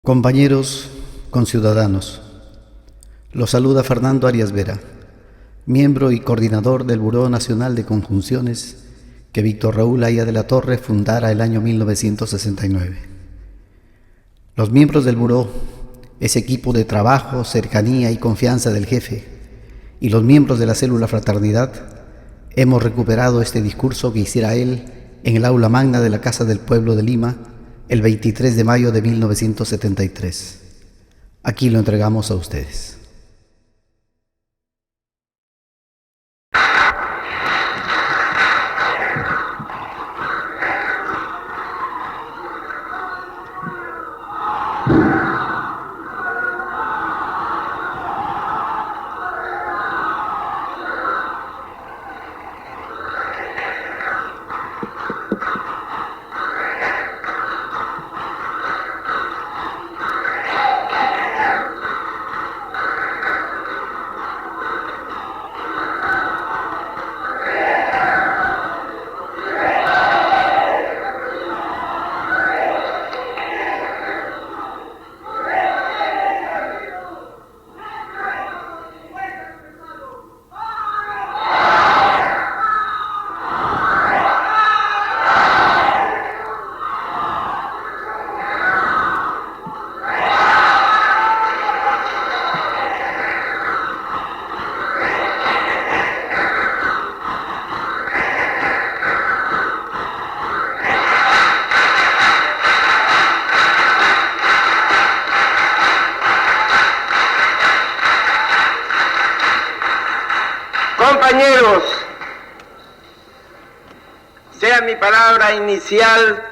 Compañeros, conciudadanos, los saluda Fernando Arias Vera, miembro y coordinador del Buró Nacional de Conjunciones que Víctor Raúl Haya de la Torre fundara el año 1969. Los miembros del Buró, ese equipo de trabajo, cercanía y confianza del jefe, y los miembros de la célula Fraternidad, hemos recuperado este discurso que hiciera él en el aula magna de la Casa del Pueblo de Lima, el 23 de mayo de 1973. Aquí lo entregamos a ustedes. Compañeros, sea mi palabra inicial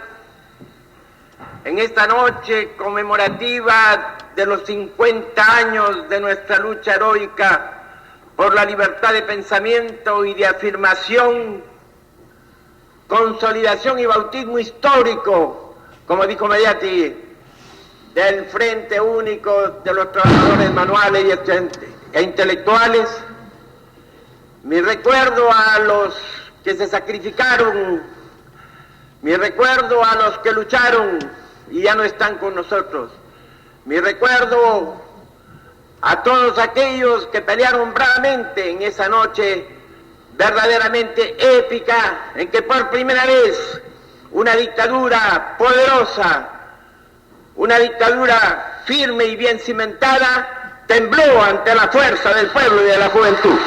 en esta noche conmemorativa de los 50 años de nuestra lucha heroica por la libertad de pensamiento y de afirmación, consolidación y bautismo histórico, como dijo Mediati, del Frente Único de los Trabajadores Manuales e Intelectuales. Mi recuerdo a los que se sacrificaron, mi recuerdo a los que lucharon y ya no están con nosotros, mi recuerdo a todos aquellos que pelearon bravamente en esa noche verdaderamente épica en que por primera vez una dictadura poderosa, una dictadura firme y bien cimentada, tembló ante la fuerza del pueblo y de la juventud.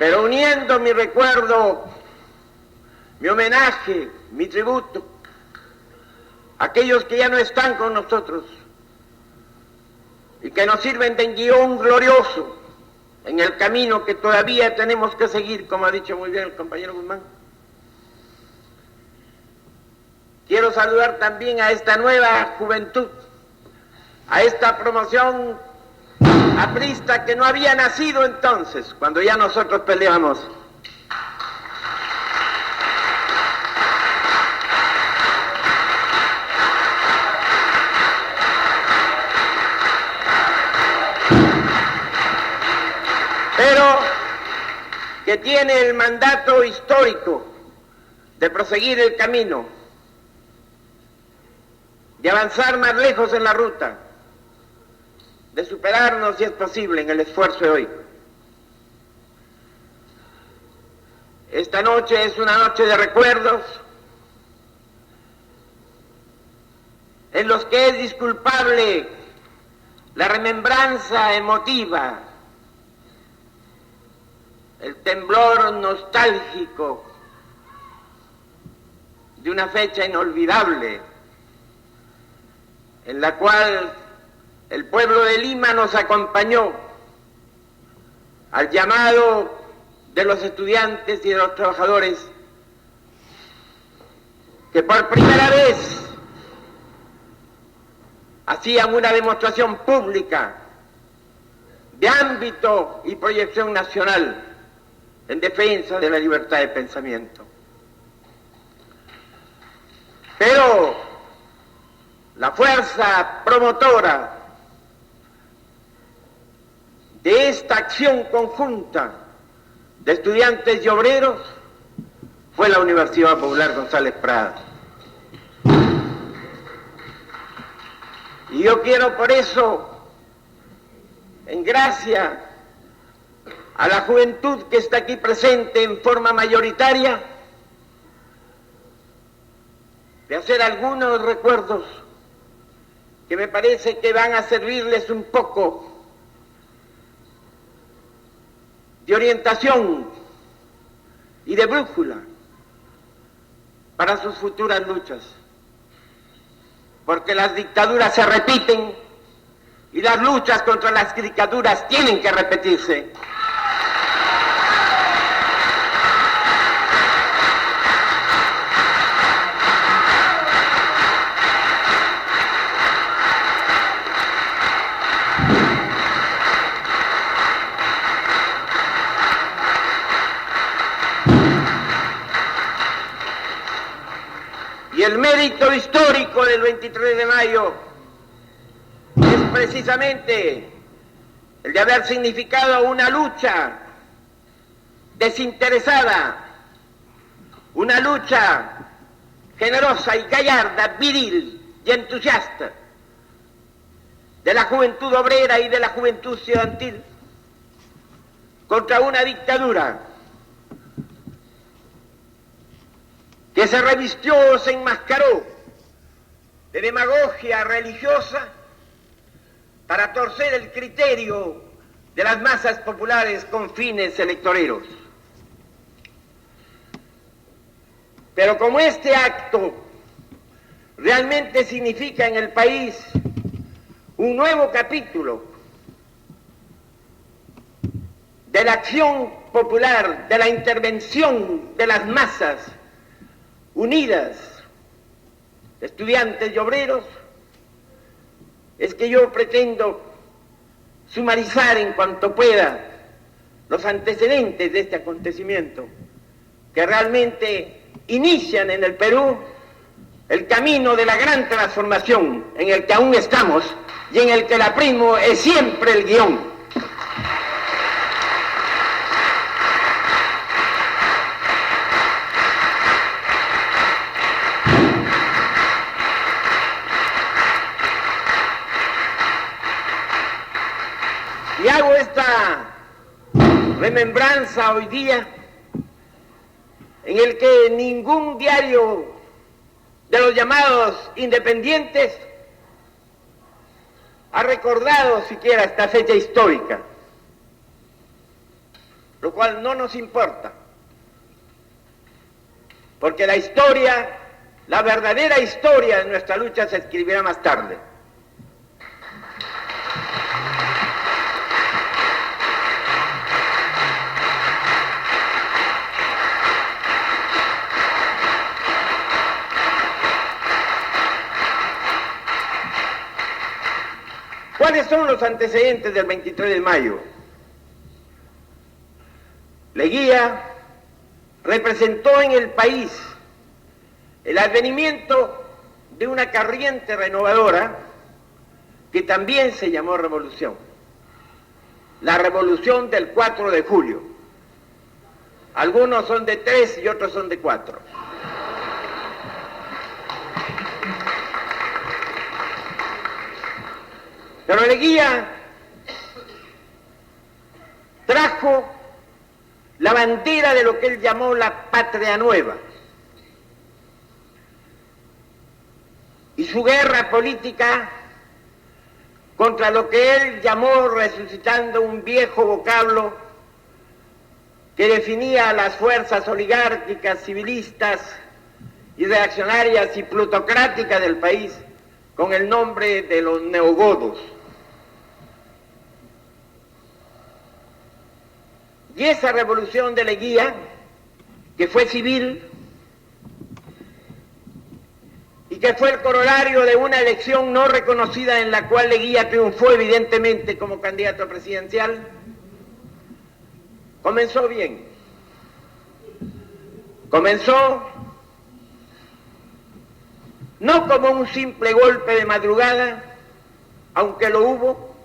Pero uniendo mi recuerdo, mi homenaje, mi tributo, a aquellos que ya no están con nosotros y que nos sirven de guión glorioso en el camino que todavía tenemos que seguir, como ha dicho muy bien el compañero Guzmán. Quiero saludar también a esta nueva juventud, a esta promoción aprista que no había nacido entonces, cuando ya nosotros peleamos. Pero que tiene el mandato histórico de proseguir el camino, de avanzar más lejos en la ruta, de superarnos si es posible en el esfuerzo de hoy. Esta noche es una noche de recuerdos en los que es disculpable la remembranza emotiva, el temblor nostálgico de una fecha inolvidable en la cual el pueblo de Lima nos acompañó al llamado de los estudiantes y de los trabajadores que por primera vez hacían una demostración pública de ámbito y proyección nacional en defensa de la libertad de pensamiento. Pero la fuerza promotora de esta acción conjunta de estudiantes y obreros fue la Universidad Popular González Prada. Y yo quiero por eso, en gracia a la juventud que está aquí presente en forma mayoritaria, de hacer algunos recuerdos que me parece que van a servirles un poco de orientación y de brújula para sus futuras luchas. Porque las dictaduras se repiten y las luchas contra las dictaduras tienen que repetirse. Y el mérito histórico del 23 de mayo es precisamente el de haber significado una lucha desinteresada, una lucha generosa y gallarda, viril y entusiasta de la juventud obrera y de la juventud estudiantil contra una dictadura que se revistió, se enmascaró de demagogia religiosa para torcer el criterio de las masas populares con fines electoreros. Pero como este acto realmente significa en el país un nuevo capítulo de la acción popular, de la intervención de las masas unidas, estudiantes y obreros, es que yo pretendo sumarizar en cuanto pueda los antecedentes de este acontecimiento, que realmente inician en el Perú el camino de la gran transformación en el que aún estamos y en el que la Primo es siempre el guión. Y hago esta remembranza hoy día en el que ningún diario de los llamados independientes ha recordado siquiera esta fecha histórica, lo cual no nos importa, porque la historia, la verdadera historia de nuestra lucha se escribirá más tarde. ¿Cuáles son los antecedentes del 23 de mayo? Leguía representó en el país el advenimiento de una corriente renovadora que también se llamó revolución. La revolución del 4 de julio. Algunos son de 3 y otros son de 4. Pero Leguía trajo la bandera de lo que él llamó la patria nueva y su guerra política contra lo que él llamó, resucitando un viejo vocablo que definía a las fuerzas oligárquicas, civilistas y reaccionarias y plutocráticas del país con el nombre de los neogodos. Y esa revolución de Leguía, que fue civil y que fue el corolario de una elección no reconocida en la cual Leguía triunfó evidentemente como candidato presidencial, comenzó bien. Comenzó no como un simple golpe de madrugada, aunque lo hubo,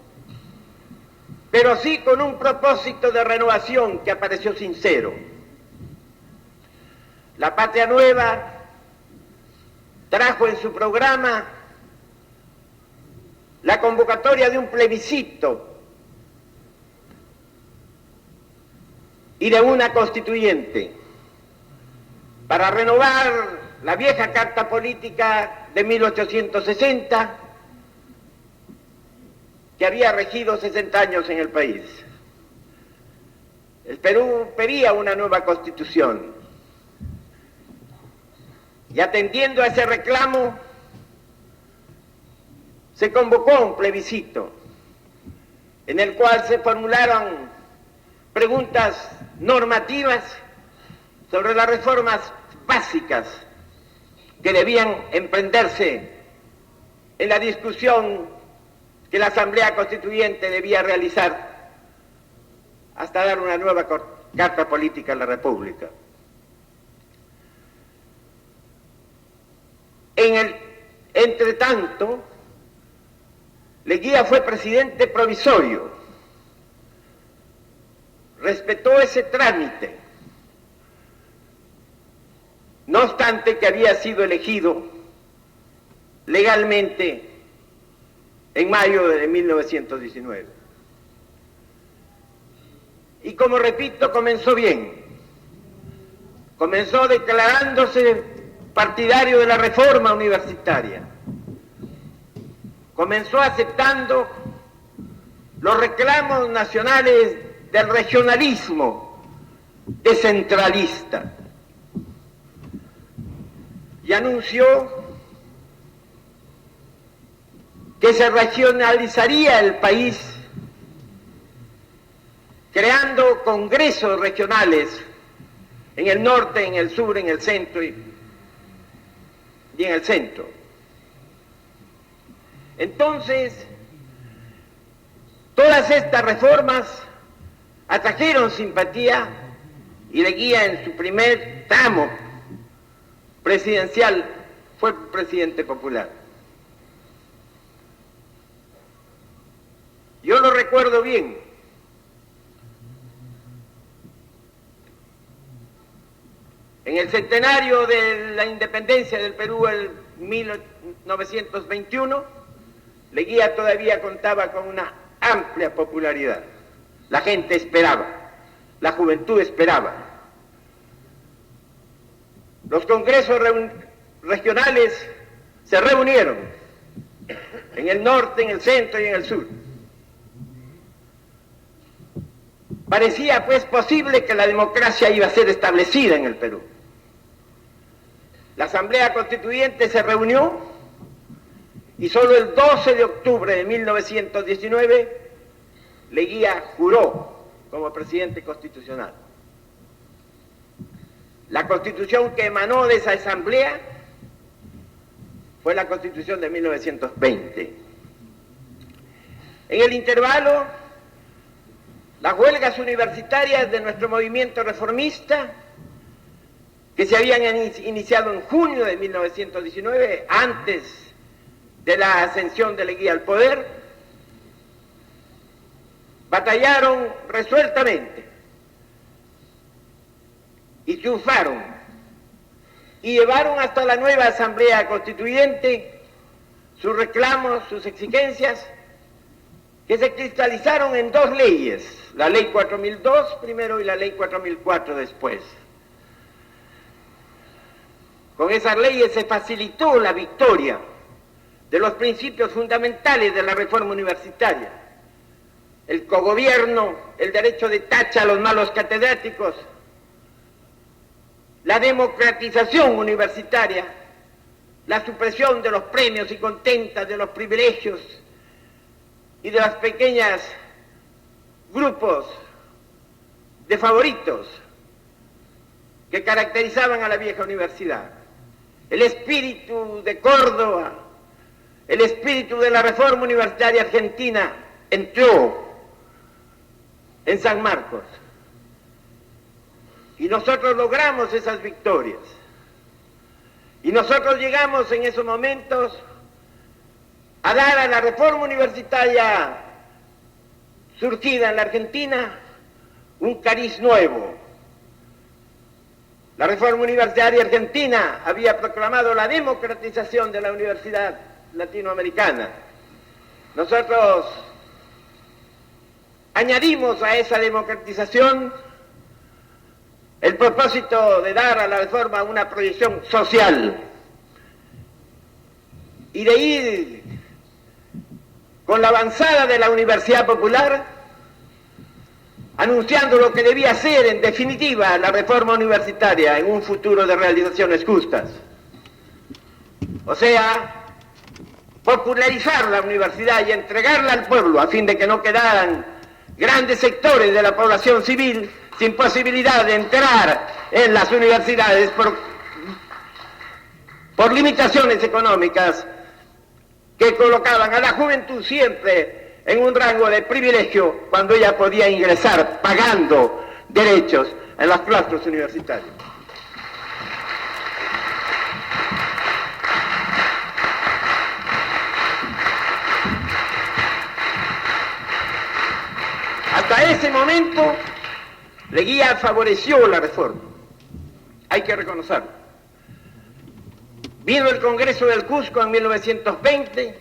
pero sí con un propósito de renovación que apareció sincero. La Patria Nueva trajo en su programa la convocatoria de un plebiscito y de una constituyente para renovar la vieja Carta Política de 1860 que había regido 60 años en el país. El Perú pedía una nueva constitución y atendiendo a ese reclamo se convocó un plebiscito en el cual se formularon preguntas normativas sobre las reformas básicas que debían emprenderse en la discusión que la Asamblea Constituyente debía realizar hasta dar una nueva Carta Política a la República. Entre tanto, Leguía fue presidente provisorio, respetó ese trámite, no obstante que había sido elegido legalmente en mayo de 1919. Y como repito, comenzó bien. Comenzó declarándose partidario de la reforma universitaria. Comenzó aceptando los reclamos nacionales del regionalismo descentralista. Y anunció que se regionalizaría el país creando congresos regionales en el norte, en el sur, en el centro y en el centro. Entonces, todas estas reformas atrajeron simpatía y Leguía en su primer tramo presidencial fue presidente popular. Yo lo recuerdo bien. En el centenario de la independencia del Perú, el 1921, Leguía todavía contaba con una amplia popularidad. La gente esperaba, la juventud esperaba. Los congresos regionales se reunieron en el norte, en el centro y en el sur. Parecía pues posible que la democracia iba a ser establecida en el Perú. La Asamblea Constituyente se reunió y solo el 12 de octubre de 1919 Leguía juró como presidente constitucional. La constitución que emanó de esa asamblea fue la constitución de 1920. En el intervalo, las huelgas universitarias de nuestro movimiento reformista, que se habían iniciado en junio de 1919, antes de la ascensión de Leguía al poder, batallaron resueltamente y triunfaron y llevaron hasta la nueva Asamblea Constituyente sus reclamos, sus exigencias, que se cristalizaron en dos leyes, la Ley 4002 primero y la Ley 4004 después. Con esas leyes se facilitó la victoria de los principios fundamentales de la reforma universitaria: el cogobierno, el derecho de tacha a los malos catedráticos, la democratización universitaria, la supresión de los premios y contentas, de los privilegios y de las pequeñas grupos de favoritos que caracterizaban a la vieja universidad. El espíritu de Córdoba, el espíritu de la reforma universitaria argentina entró en San Marcos. Y nosotros logramos esas victorias. Y nosotros llegamos en esos momentos a dar a la reforma universitaria surgida en la Argentina un cariz nuevo. La reforma universitaria argentina había proclamado la democratización de la universidad latinoamericana. Nosotros añadimos a esa democratización el propósito de dar a la reforma una proyección social y de ir con la avanzada de la Universidad Popular anunciando lo que debía ser en definitiva la reforma universitaria en un futuro de realizaciones justas. O sea, popularizar la universidad y entregarla al pueblo a fin de que no quedaran grandes sectores de la población civil sin posibilidad de entrar en las universidades por limitaciones económicas que colocaban a la juventud siempre en un rango de privilegio cuando ella podía ingresar pagando derechos en los claustros universitarios. Hasta ese momento, Leguía favoreció la reforma, hay que reconocerlo. Vino el Congreso del Cusco en 1920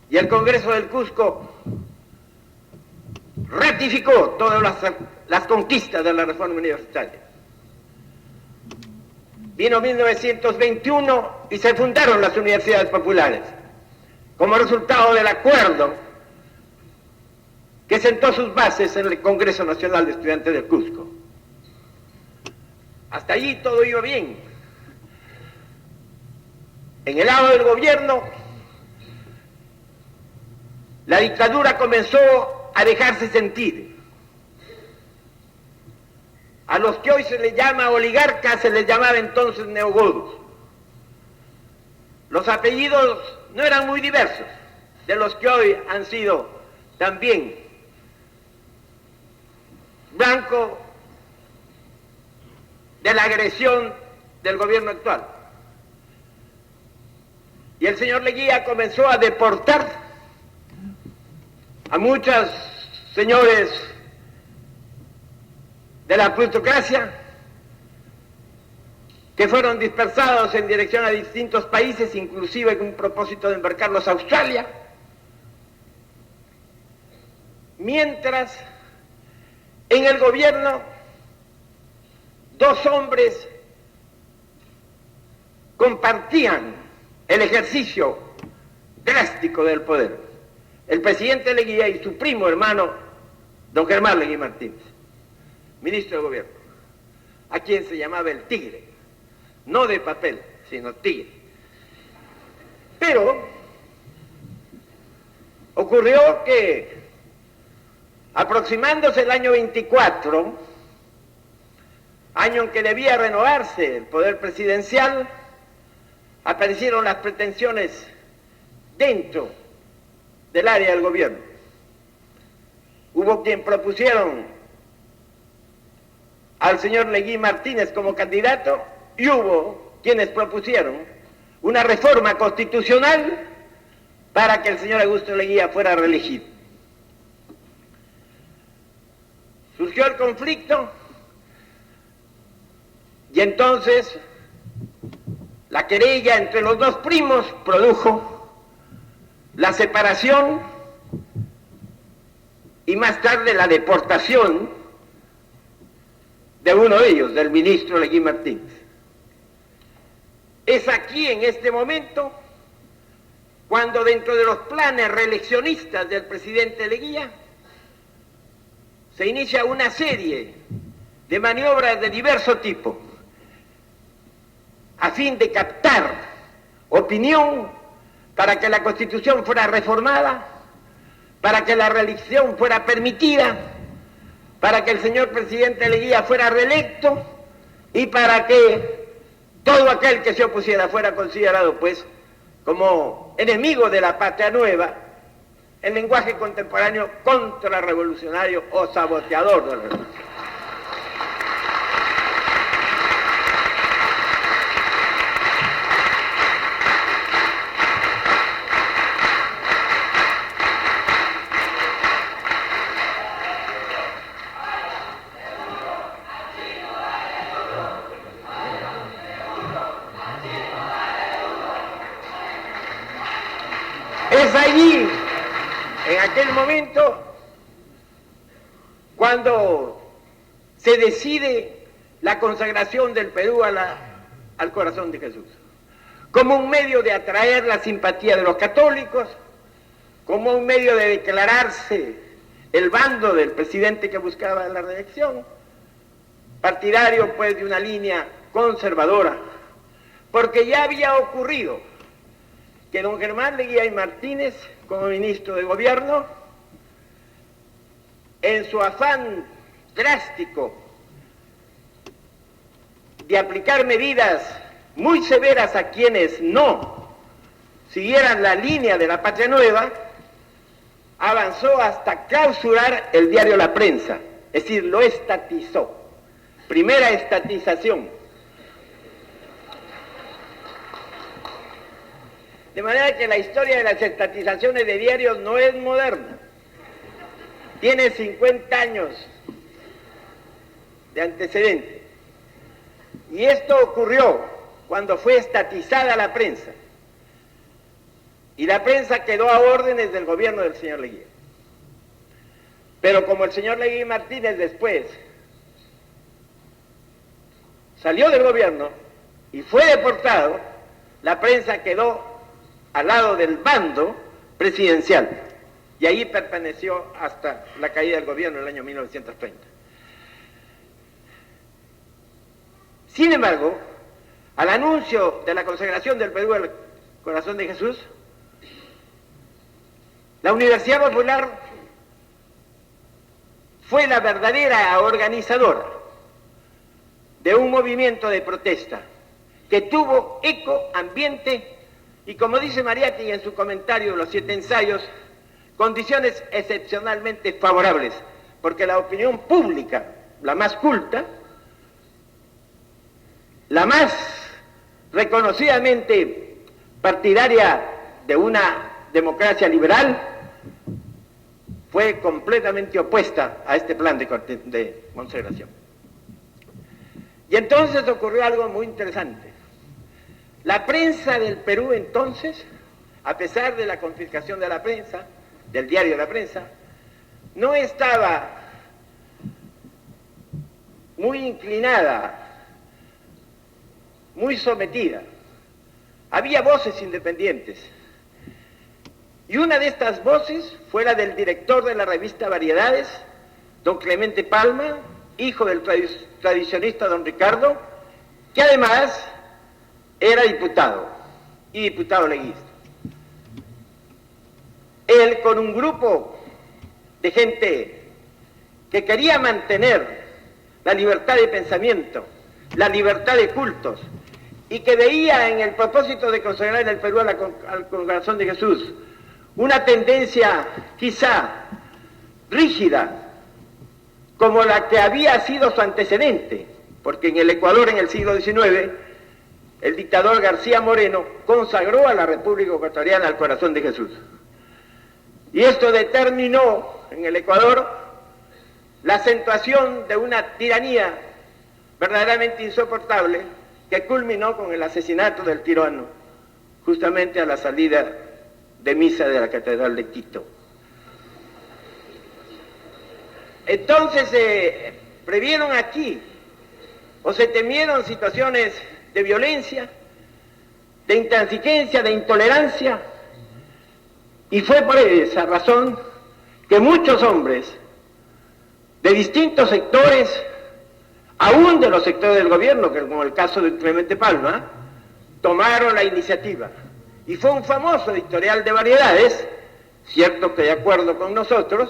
y el Congreso del Cusco ratificó todas las conquistas de la reforma universitaria. Vino 1921 y se fundaron las universidades populares como resultado del acuerdo que sentó sus bases en el Congreso Nacional de Estudiantes del Cusco. Hasta allí todo iba bien. En el lado del gobierno, la dictadura comenzó a dejarse sentir. A los que hoy se les llama oligarcas se les llamaba entonces neogodos. Los apellidos no eran muy diversos de los que hoy han sido también blanco de la agresión del gobierno actual. Y el señor Leguía comenzó a deportar a muchos señores de la plutocracia que fueron dispersados en dirección a distintos países, inclusive con un propósito de embarcarlos a Australia, mientras en el gobierno dos hombres compartían el ejercicio drástico del poder, el presidente Leguía y su primo hermano, don Germán Leguía Martínez, ministro de gobierno, a quien se llamaba el Tigre, no de papel, sino Tigre. Pero ocurrió que aproximándose el año 24, año en que debía renovarse el poder presidencial, aparecieron las pretensiones dentro del área del gobierno. Hubo quien propusieron al señor Leguía Martínez como candidato y hubo quienes propusieron una reforma constitucional para que el señor Augusto Leguía fuera reelegido. Surgió el conflicto y entonces la querella entre los dos primos produjo la separación y más tarde la deportación de uno de ellos, del ministro Leguía Martínez. Es aquí, en este momento, cuando dentro de los planes reeleccionistas del presidente Leguía se inicia una serie de maniobras de diverso tipo a fin de captar opinión para que la Constitución fuera reformada, para que la reelección fuera permitida, para que el señor presidente Leguía fuera reelecto y para que todo aquel que se opusiera fuera considerado pues como enemigo de la patria nueva, en lenguaje contemporáneo contrarrevolucionario o saboteador de la revolución. allí, en aquel momento, cuando se decide la consagración del Perú al corazón de Jesús, como un medio de atraer la simpatía de los católicos, como un medio de declararse el bando del presidente que buscaba la reelección, partidario pues de una línea conservadora, porque ya había ocurrido que don Germán Leguía y Martínez, como ministro de gobierno, en su afán drástico de aplicar medidas muy severas a quienes no siguieran la línea de la Patria Nueva, avanzó hasta clausurar el diario La Prensa, es decir, lo estatizó. Primera estatización. De manera que la historia de las estatizaciones de diarios no es moderna. Tiene 50 años de antecedente. Y esto ocurrió cuando fue estatizada la prensa. Y la prensa quedó a órdenes del gobierno del señor Leguía. Pero como el señor Leguía Martínez después salió del gobierno y fue deportado, la prensa quedó al lado del bando presidencial. Y ahí permaneció hasta la caída del gobierno en el año 1930. Sin embargo, al anuncio de la consagración del Perú al corazón de Jesús, la Universidad Popular fue la verdadera organizadora de un movimiento de protesta que tuvo eco, ambiente y, como dice Mariátegui en su comentario de los 7 ensayos, condiciones excepcionalmente favorables, porque la opinión pública, la más culta, la más reconocidamente partidaria de una democracia liberal, fue completamente opuesta a este plan de consagración. Y entonces ocurrió algo muy interesante. La prensa del Perú entonces, a pesar de la confiscación de la prensa, del diario La Prensa, no estaba muy inclinada, muy sometida. Había voces independientes. Y una de estas voces fue la del director de la revista Variedades, don Clemente Palma, hijo del tradicionista don Ricardo, que además era diputado, y diputado leguista. Él, con un grupo de gente que quería mantener la libertad de pensamiento, la libertad de cultos, y que veía en el propósito de consagrar en el Perú al corazón de Jesús una tendencia quizá rígida, como la que había sido su antecedente, porque en el Ecuador en el siglo XIX, el dictador García Moreno consagró a la República Ecuatoriana al corazón de Jesús. Y esto determinó en el Ecuador la acentuación de una tiranía verdaderamente insoportable que culminó con el asesinato del tirano, justamente a la salida de misa de la Catedral de Quito. Entonces se previeron aquí, o se temieron situaciones de violencia, de intransigencia, de intolerancia, y fue por esa razón que muchos hombres de distintos sectores, aún de los sectores del gobierno, que como el caso de Clemente Palma, tomaron la iniciativa. Y fue un famoso editorial de Variedades, cierto que de acuerdo con nosotros,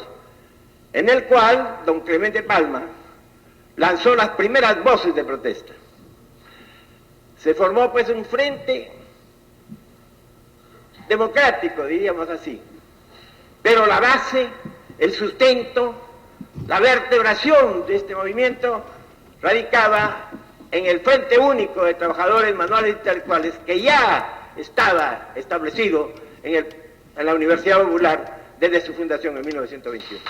en el cual don Clemente Palma lanzó las primeras voces de protesta. Se formó pues un frente democrático, diríamos así, pero la base, el sustento, la vertebración de este movimiento radicaba en el Frente Único de Trabajadores Manuales e Intelectuales, que ya estaba establecido en la Universidad Popular desde su fundación en 1921.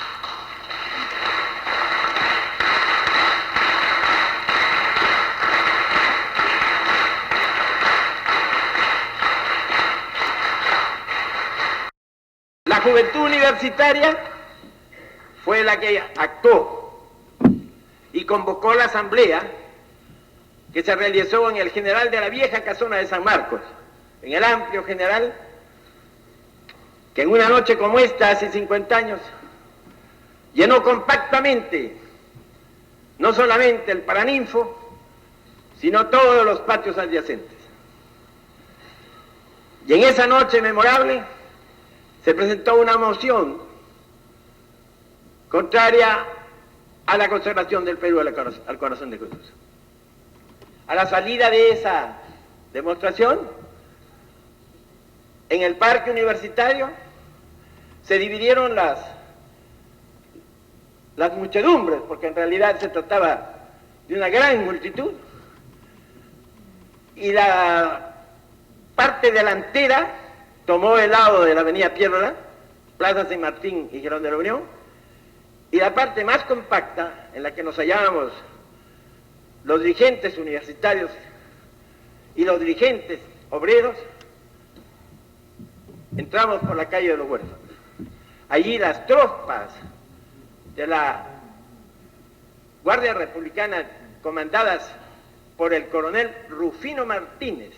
juventud universitaria fue la que actuó y convocó la asamblea que se realizó en el General de la Vieja Casona de San Marcos, en el amplio general, que en una noche como esta, hace 50 años, llenó compactamente no solamente el Paraninfo, sino todos los patios adyacentes. Y en esa noche memorable se presentó una moción contraria a la conservación del Perú al corazón de Jesús. A la salida de esa demostración, en el parque universitario se dividieron las muchedumbres, porque en realidad se trataba de una gran multitud, y la parte delantera tomó el lado de la avenida Piérola, Plaza San Martín y Girón de la Unión, y la parte más compacta, en la que nos hallábamos los dirigentes universitarios y los dirigentes obreros, entramos por la calle de los Huérfanos. Allí las tropas de la Guardia Republicana, comandadas por el coronel Rufino Martínez,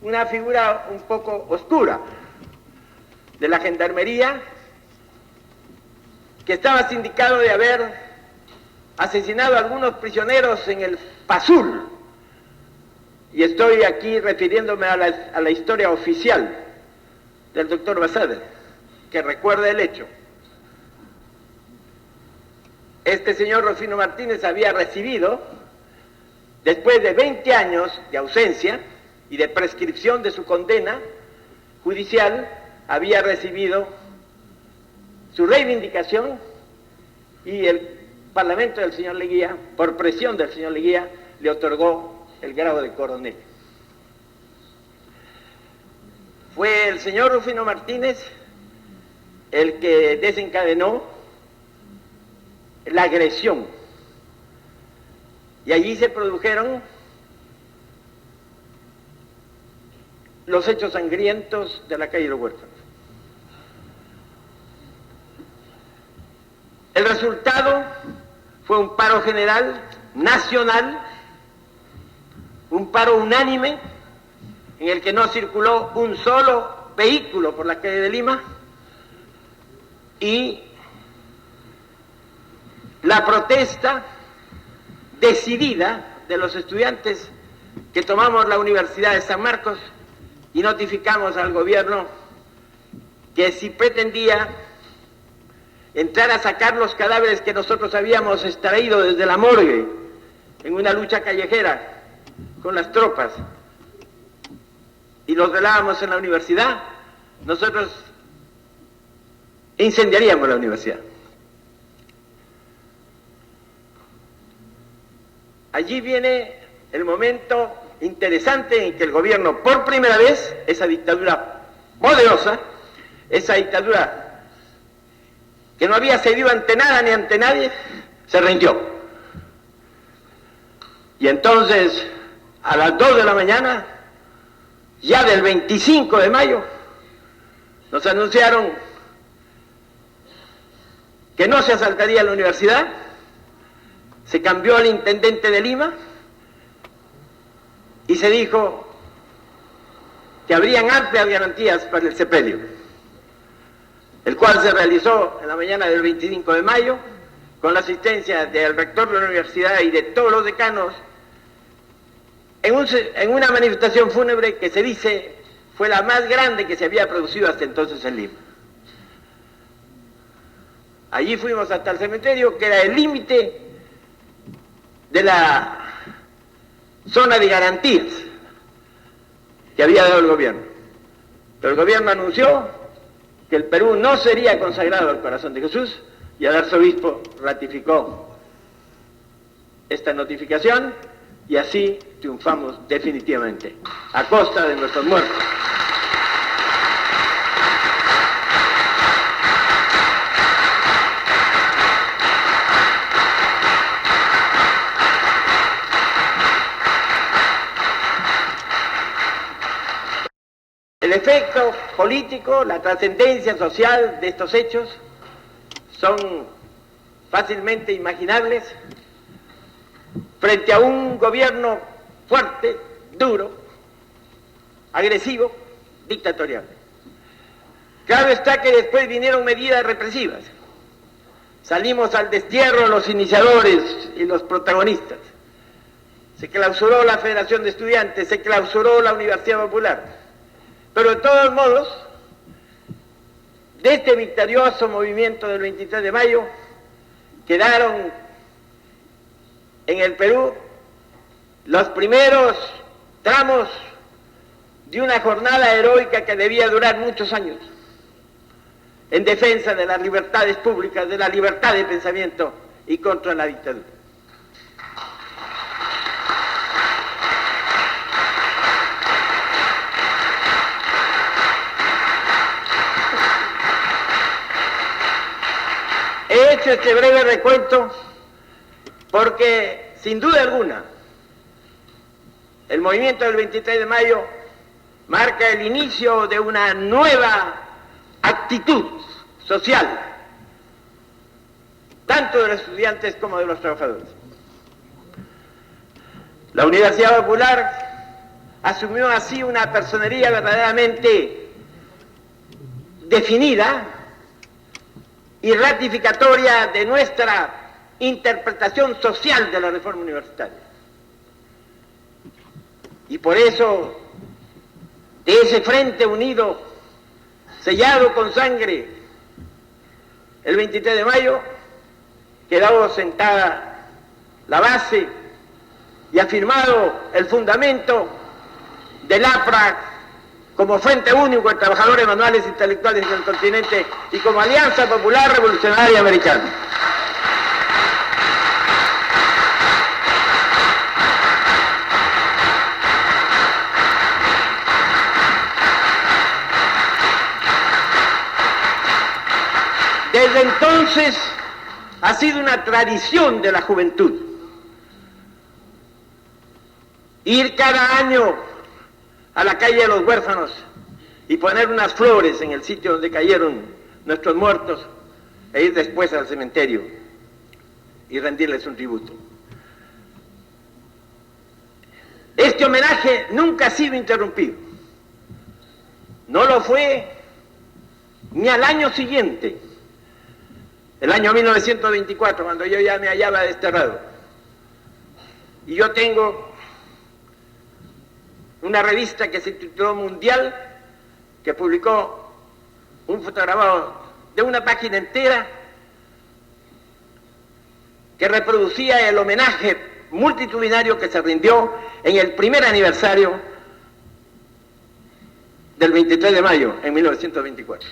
una figura un poco oscura de la gendarmería, que estaba sindicado de haber asesinado a algunos prisioneros en el Pazul, y estoy aquí refiriéndome a la historia oficial del doctor Basadre, que recuerda el hecho. Este señor Rufino Martínez había recibido, después de 20 años de ausencia y de prescripción de su condena judicial, había recibido su reivindicación, y el Parlamento del señor Leguía, por presión del señor Leguía, le otorgó el grado de coronel. Fue el señor Rufino Martínez el que desencadenó la agresión, y allí se produjeron los hechos sangrientos de la calle de los Huérfanos. El resultado fue un paro general, nacional, un paro unánime, en el que no circuló un solo vehículo por la calle de Lima, y la protesta decidida de los estudiantes que tomamos la Universidad de San Marcos y notificamos al gobierno que si pretendía entrar a sacar los cadáveres que nosotros habíamos extraído desde la morgue en una lucha callejera con las tropas y los velábamos en la universidad, nosotros incendiaríamos la universidad. Allí viene el momento interesante en que el gobierno, por primera vez, esa dictadura poderosa, esa dictadura que no había cedido ante nada ni ante nadie, se rindió. Y entonces, a las 2 de la mañana, ya del 25 de mayo, nos anunciaron que no se asaltaría la universidad, se cambió al intendente de Lima y se dijo que habrían amplias garantías para el sepelio, el cual se realizó en la mañana del 25 de mayo con la asistencia del rector de la universidad y de todos los decanos en una manifestación fúnebre que se dice fue la más grande que se había producido hasta entonces en Lima. Allí fuimos hasta el cementerio, que era el límite de la zona de garantías que había dado el gobierno. Pero el gobierno anunció que el Perú no sería consagrado al corazón de Jesús, y el arzobispo ratificó esta notificación, y así triunfamos definitivamente, a costa de nuestros muertos. efecto político, la trascendencia social de estos hechos son fácilmente imaginables frente a un gobierno fuerte, duro, agresivo, dictatorial. Claro está que después vinieron medidas represivas. Salimos al destierro los iniciadores y los protagonistas. Se clausuró la Federación de Estudiantes, se clausuró la Universidad Popular. Pero de todos modos, de este victorioso movimiento del 23 de mayo, quedaron en el Perú los primeros tramos de una jornada heroica que debía durar muchos años, en defensa de las libertades públicas, de la libertad de pensamiento y contra la dictadura. He hecho este breve recuento porque, sin duda alguna, el movimiento del 23 de mayo marca el inicio de una nueva actitud social, tanto de los estudiantes como de los trabajadores. La Universidad Popular asumió así una personería verdaderamente definida y ratificatoria de nuestra interpretación social de la reforma universitaria. Y por eso, de ese frente unido, sellado con sangre, el 23 de mayo, quedó sentada la base y afirmado el fundamento del APRA como Frente Único de Trabajadores Manuales e Intelectuales del Continente y como Alianza Popular Revolucionaria Americana. Desde entonces ha sido una tradición de la juventud ir cada año a la calle de los huérfanos y poner unas flores en el sitio donde cayeron nuestros muertos e ir después al cementerio y rendirles un tributo. Este homenaje nunca ha sido interrumpido. No lo fue ni al año siguiente, el año 1924, cuando yo ya me hallaba desterrado. Y yo tengo una revista que se tituló Mundial, que publicó un fotografado de una página entera que reproducía el homenaje multitudinario que se rindió en el primer aniversario del 23 de mayo en 1924.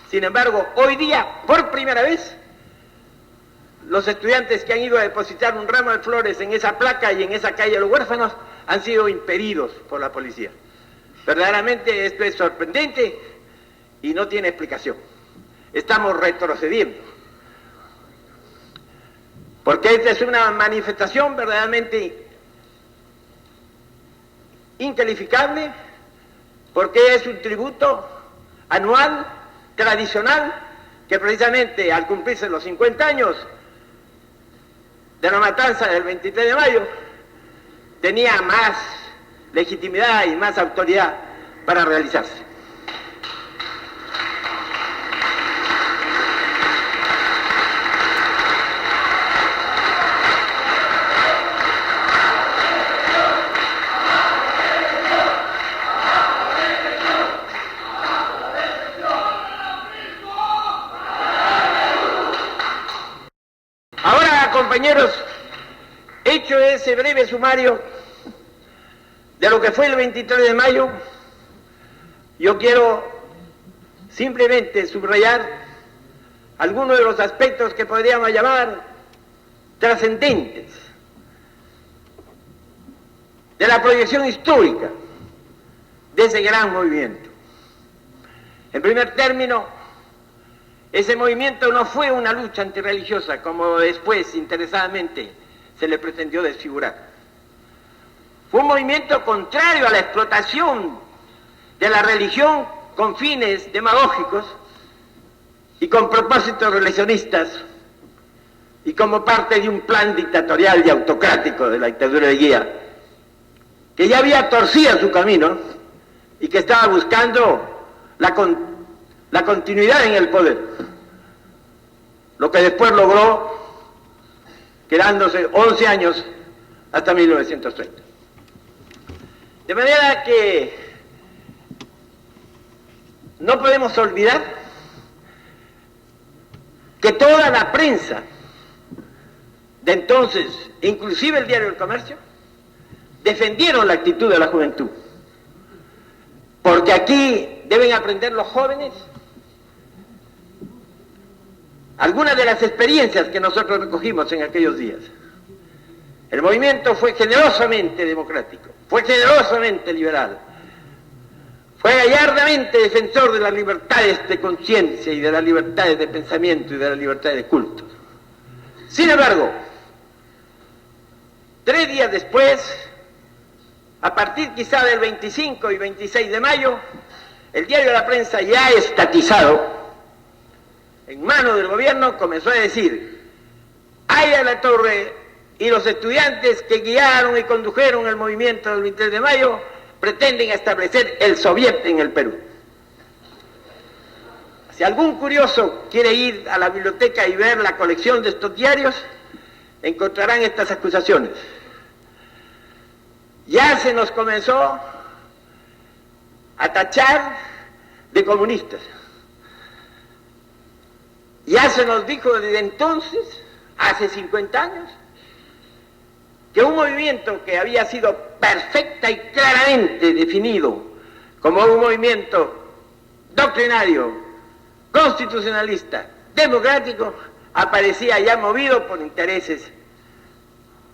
Sin embargo, hoy día, por primera vez, los estudiantes que han ido a depositar un ramo de flores en esa placa y en esa calle de los huérfanos han sido impedidos por la policía. Verdaderamente esto es sorprendente y no tiene explicación. Estamos retrocediendo. Porque esta es una manifestación verdaderamente incalificable, porque es un tributo anual, tradicional, que precisamente al cumplirse los 50 años de la matanza del 23 de mayo, tenía más legitimidad y más autoridad para realizarse. Ahora, compañeros, hecho ese breve sumario de lo que fue el 23 de mayo, yo quiero simplemente subrayar algunos de los aspectos que podríamos llamar trascendentes de la proyección histórica de ese gran movimiento. En primer término, ese movimiento no fue una lucha antirreligiosa, como después interesadamente se le pretendió desfigurar. Fue un movimiento contrario a la explotación de la religión con fines demagógicos y con propósitos reeleccionistas y como parte de un plan dictatorial y autocrático de la dictadura de Guía, que ya había torcido su camino y que estaba buscando la continuidad en el poder, lo que después logró quedándose 11 años hasta 1930. De manera que no podemos olvidar que toda la prensa de entonces, inclusive el Diario del Comercio, defendieron la actitud de la juventud. Porque aquí deben aprender los jóvenes algunas de las experiencias que nosotros recogimos en aquellos días. El movimiento fue generosamente democrático, fue generosamente liberal, fue gallardamente defensor de las libertades de conciencia y de las libertades de pensamiento y de las libertades de culto. Sin embargo, 3 días después, a partir quizá del 25 y 26 de mayo, el diario La Prensa, ya estatizado, en manos del gobierno, comenzó a decir: ¡ay a la torre! Y los estudiantes que guiaron y condujeron el movimiento del 23 de mayo pretenden establecer el Soviet en el Perú. Si algún curioso quiere ir a la biblioteca y ver la colección de estos diarios, encontrarán estas acusaciones. Ya se nos comenzó a tachar de comunistas. Ya se nos dijo desde entonces, hace 50 años, que un movimiento que había sido perfecta y claramente definido como un movimiento doctrinario, constitucionalista, democrático, aparecía ya movido por intereses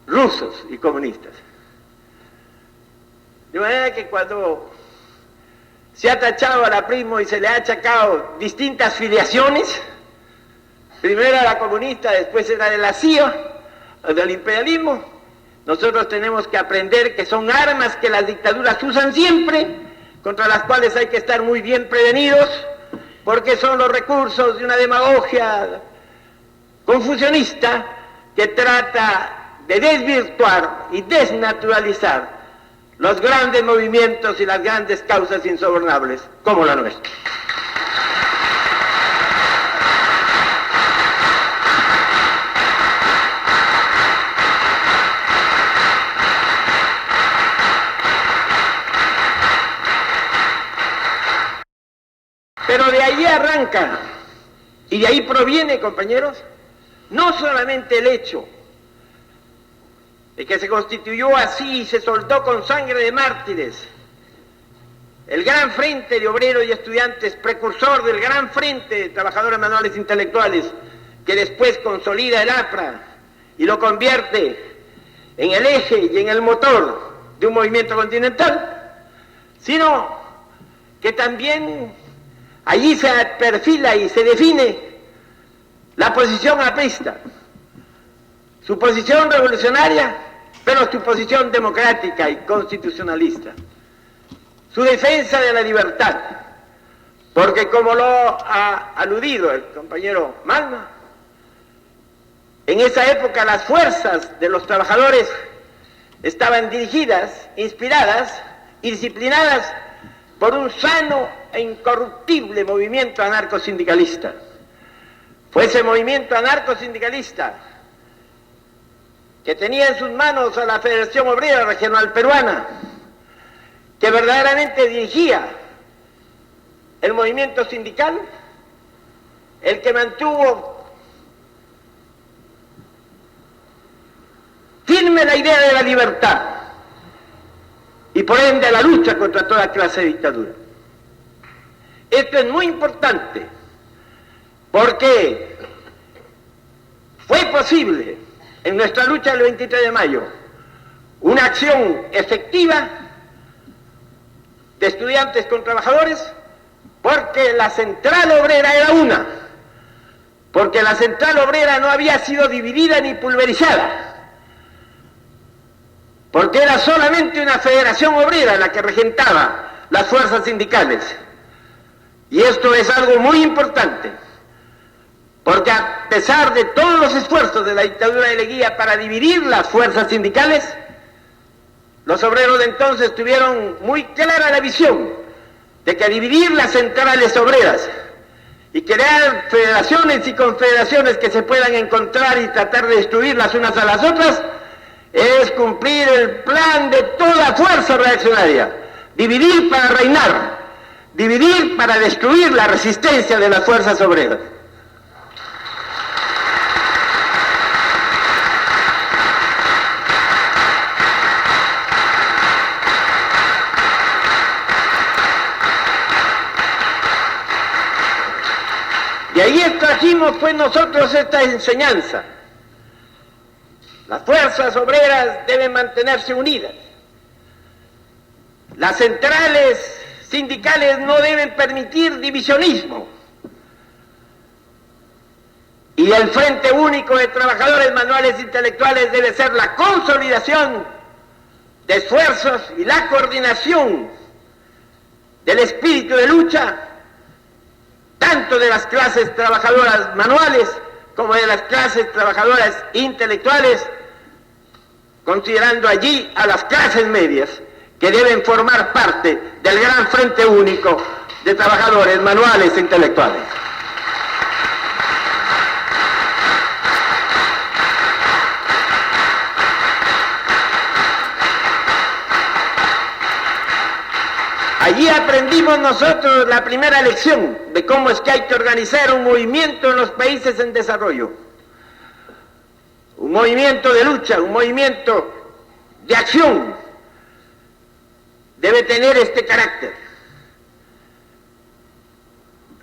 rusos y comunistas. De manera que cuando se ha tachado al aprismo y se le ha achacado distintas filiaciones, primero a la comunista, después era de la CIA, del imperialismo, nosotros tenemos que aprender que son armas que las dictaduras usan siempre, contra las cuales hay que estar muy bien prevenidos, porque son los recursos de una demagogia confusionista que trata de desvirtuar y desnaturalizar los grandes movimientos y las grandes causas insobornables, como la nuestra. Pero de ahí arranca, y de ahí proviene, compañeros, no solamente el hecho de que se constituyó así y se soldó con sangre de mártires el gran frente de obreros y estudiantes, precursor del gran frente de trabajadores manuales intelectuales, que después consolida el APRA y lo convierte en el eje y en el motor de un movimiento continental, sino que también allí se perfila y se define la posición aprista, su posición revolucionaria, pero su posición democrática y constitucionalista, su defensa de la libertad, porque como lo ha aludido el compañero Malma, en esa época las fuerzas de los trabajadores estaban dirigidas, inspiradas y disciplinadas por un sano e incorruptible movimiento anarcosindicalista. Fue ese movimiento anarcosindicalista que tenía en sus manos a la Federación Obrera Regional Peruana, que verdaderamente dirigía el movimiento sindical, el que mantuvo firme la idea de la libertad y por ende la lucha contra toda clase de dictadura. Esto es muy importante porque fue posible en nuestra lucha del 23 de mayo una acción efectiva de estudiantes con trabajadores, porque la central obrera era una, porque la central obrera no había sido dividida ni pulverizada, porque era solamente una federación obrera la que regentaba las fuerzas sindicales, Y esto es algo muy importante, porque a pesar de todos los esfuerzos de la dictadura de Leguía para dividir las fuerzas sindicales, los obreros de entonces tuvieron muy clara la visión de que dividir las centrales obreras y crear federaciones y confederaciones que se puedan encontrar y tratar de destruir las unas a las otras es cumplir el plan de toda fuerza reaccionaria: dividir para reinar, dividir para destruir la resistencia de las fuerzas obreras. Y ahí extrajimos pues nosotros esta enseñanza: las fuerzas obreras deben mantenerse unidas, las centrales sindicales no deben permitir divisionismo, y el Frente Único de Trabajadores Manuales e Intelectuales debe ser la consolidación de esfuerzos y la coordinación del espíritu de lucha, tanto de las clases trabajadoras manuales como de las clases trabajadoras intelectuales, considerando allí a las clases medias, que deben formar parte del gran Frente Único de Trabajadores Manuales e Intelectuales. Allí aprendimos nosotros la primera lección de cómo es que hay que organizar un movimiento en los países en desarrollo. Un movimiento de lucha, un movimiento de acción, debe tener este carácter: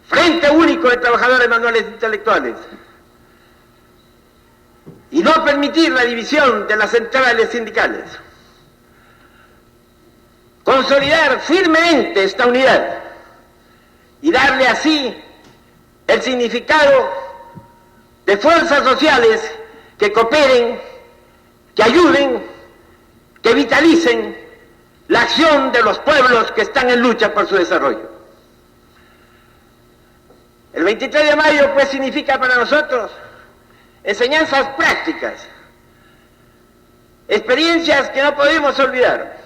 Frente Único de Trabajadores Manuales e Intelectuales, y no permitir la división de las centrales sindicales. Consolidar firmemente esta unidad y darle así el significado de fuerzas sociales que cooperen, que ayuden, que vitalicen la acción de los pueblos que están en lucha por su desarrollo. El 23 de mayo pues significa para nosotros enseñanzas prácticas, experiencias que no podemos olvidar.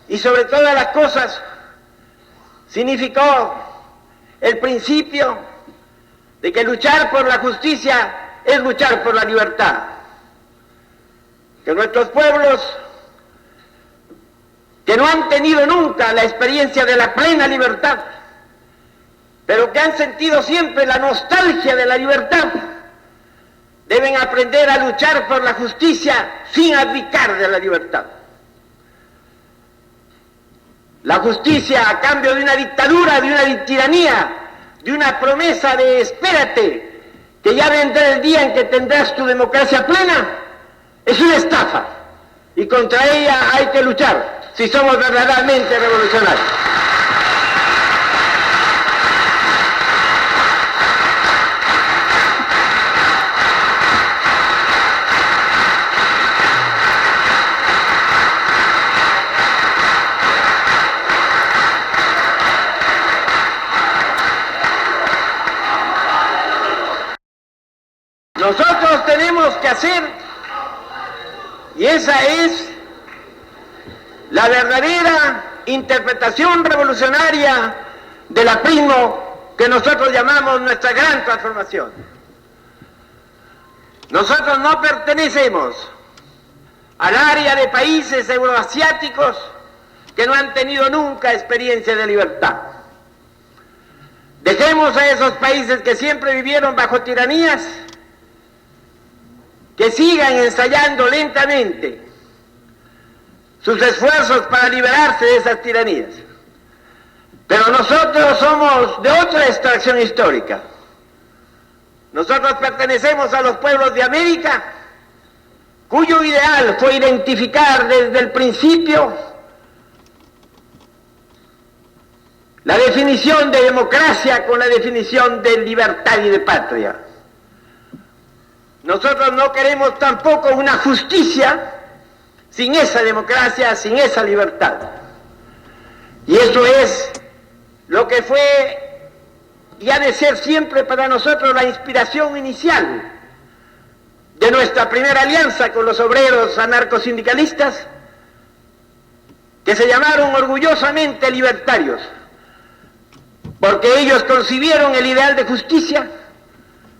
Y sobre todas las cosas significó el principio de que luchar por la justicia es luchar por la libertad. Que nuestros pueblos, que no han tenido nunca la experiencia de la plena libertad, pero que han sentido siempre la nostalgia de la libertad, deben aprender a luchar por la justicia sin abdicar de la libertad. La justicia a cambio de una dictadura, de una tiranía, de una promesa de espérate, que ya vendrá el día en que tendrás tu democracia plena, es una estafa, y contra ella hay que luchar si somos verdaderamente revolucionarios. Nosotros tenemos que hacer, y esa es la verdadera interpretación revolucionaria del aprismo que nosotros llamamos nuestra gran transformación. Nosotros no pertenecemos al área de países euroasiáticos que no han tenido nunca experiencia de libertad. Dejemos a esos países que siempre vivieron bajo tiranías, que sigan ensayando lentamente sus esfuerzos para liberarse de esas tiranías. Pero nosotros somos de otra extracción histórica. Nosotros pertenecemos a los pueblos de América, cuyo ideal fue identificar desde el principio la definición de democracia con la definición de libertad y de patria. Nosotros no queremos tampoco una justicia sin esa democracia, sin esa libertad. Y eso es lo que fue y ha de ser siempre para nosotros la inspiración inicial de nuestra primera alianza con los obreros anarcosindicalistas, que se llamaron orgullosamente libertarios, porque ellos concibieron el ideal de justicia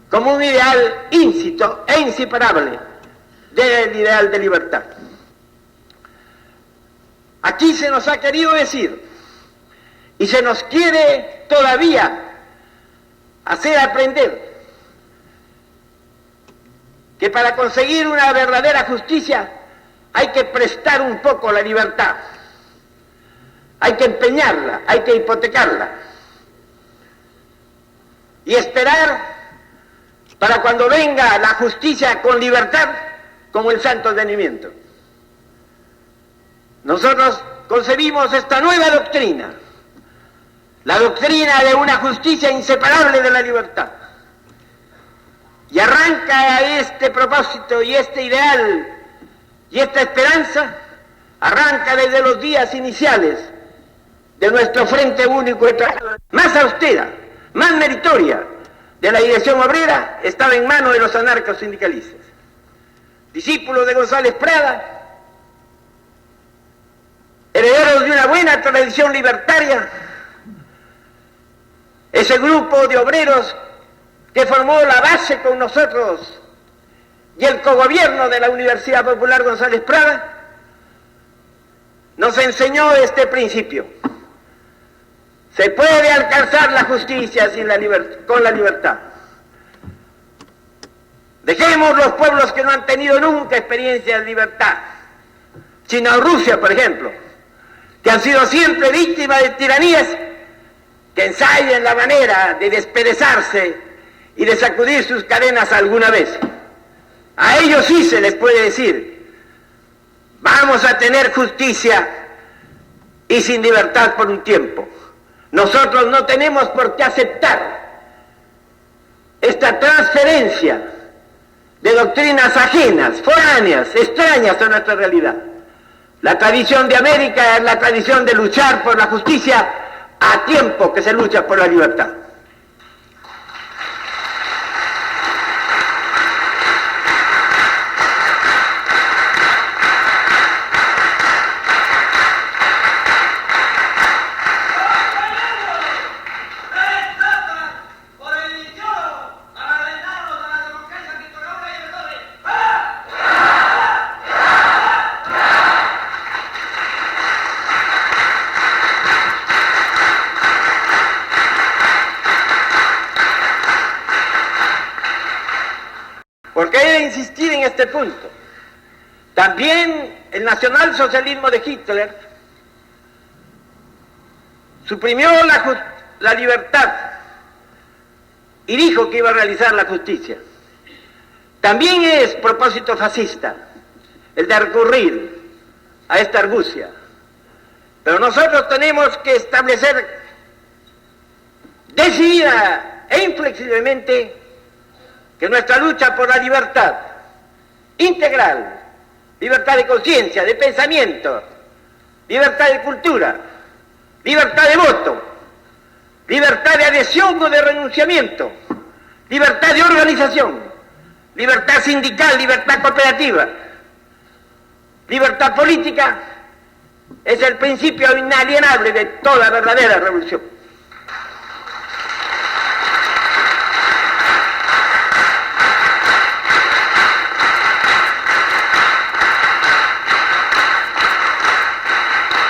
como un ideal íncito e inseparable del ideal de libertad. Aquí se nos ha querido decir, y se nos quiere todavía hacer aprender, que para conseguir una verdadera justicia hay que prestar un poco la libertad, hay que empeñarla, hay que hipotecarla y esperar para cuando venga la justicia con libertad como el santo advenimiento. Nosotros concebimos esta nueva doctrina, la doctrina de una justicia inseparable de la libertad, y arranca este propósito y este ideal y esta esperanza, arranca desde los días iniciales de nuestro Frente Único de Trabajo. Más austera, más meritoria de la dirección obrera estaba en manos de los anarcos sindicalistas, discípulos de González Prada, herederos de una buena tradición libertaria, ese grupo de obreros que formó la base con nosotros y el cogobierno de la Universidad Popular González Prada, nos enseñó este principio. Se puede alcanzar la justicia con la libertad. Dejemos los pueblos que no han tenido nunca experiencia de libertad, sino Rusia, por ejemplo, que han sido siempre víctimas de tiranías, que ensayen la manera de desperezarse y de sacudir sus cadenas alguna vez. A ellos sí se les puede decir, vamos a tener justicia y sin libertad por un tiempo. Nosotros no tenemos por qué aceptar esta transferencia de doctrinas ajenas, foráneas, extrañas a nuestra realidad. La tradición de América es la tradición de luchar por la justicia a tiempo que se lucha por la libertad. Porque hay de insistir en este punto. También el nacionalsocialismo de Hitler suprimió la libertad y dijo que iba a realizar la justicia. También es propósito fascista el de recurrir a esta argucia. Pero nosotros tenemos que establecer decidida e inflexiblemente que nuestra lucha por la libertad integral, libertad de conciencia, de pensamiento, libertad de cultura, libertad de voto, libertad de adhesión o de renunciamiento, libertad de organización, libertad sindical, libertad cooperativa, libertad política, es el principio inalienable de toda verdadera revolución.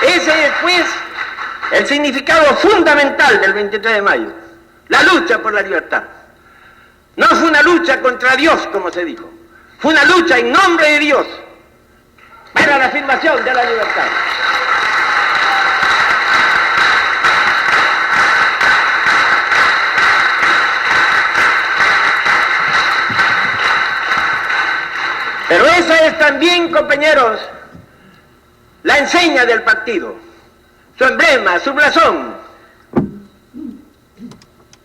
Ese es, pues, el significado fundamental del 23 de mayo, la lucha por la libertad. No fue una lucha contra Dios, como se dijo, fue una lucha en nombre de Dios para la afirmación de la libertad. Pero esa es también, compañeros, la enseña del partido, su emblema, su blasón.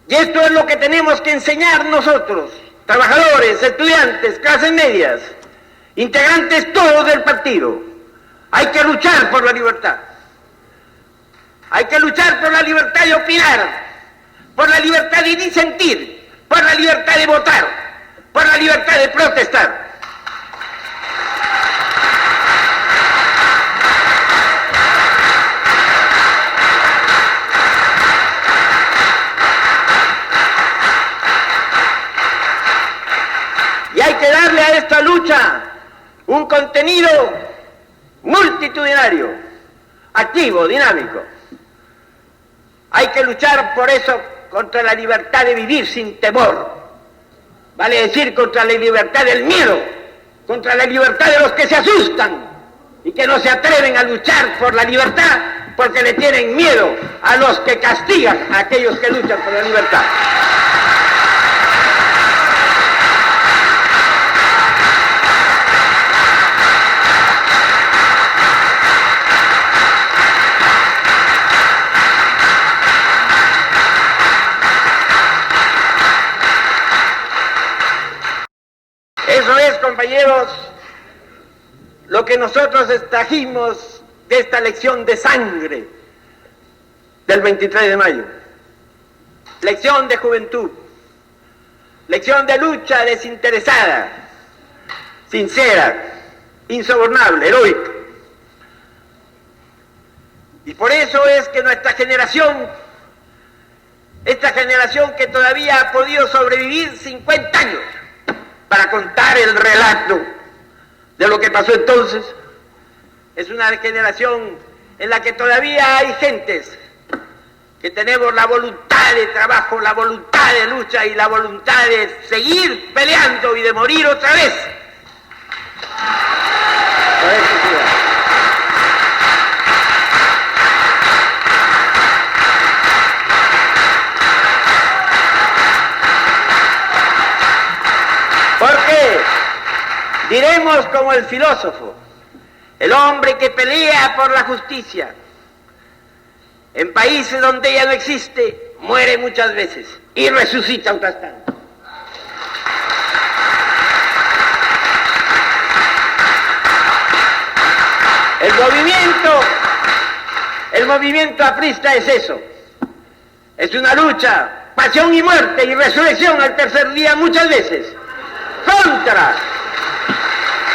Y esto es lo que tenemos que enseñar nosotros, trabajadores, estudiantes, clases medias, integrantes todos del partido. Hay que luchar por la libertad. Hay que luchar por la libertad de opinar, por la libertad de disentir, por la libertad de votar, por la libertad de protestar. Y hay que darle a esta lucha un contenido multitudinario, activo, dinámico. Hay que luchar por eso contra la libertad de vivir sin temor, vale decir contra la libertad del miedo, contra la libertad de los que se asustan y que no se atreven a luchar por la libertad porque le tienen miedo a los que castigan a aquellos que luchan por la libertad. Eso es, compañeros, lo que nosotros extrajimos de esta lección de sangre del 23 de mayo. Lección de juventud, lección de lucha desinteresada, sincera, insobornable, heroica. Y por eso es que nuestra generación, esta generación que todavía ha podido sobrevivir 50 años, para contar el relato de lo que pasó entonces, es una generación en la que todavía hay gentes que tenemos la voluntad de trabajo, la voluntad de lucha y la voluntad de seguir peleando y de morir otra vez. Porque diremos como el filósofo, el hombre que pelea por la justicia en países donde ella no existe, muere muchas veces y resucita otras tantas. El movimiento aprista es eso, es una lucha, pasión y muerte y resurrección al tercer día muchas veces, contra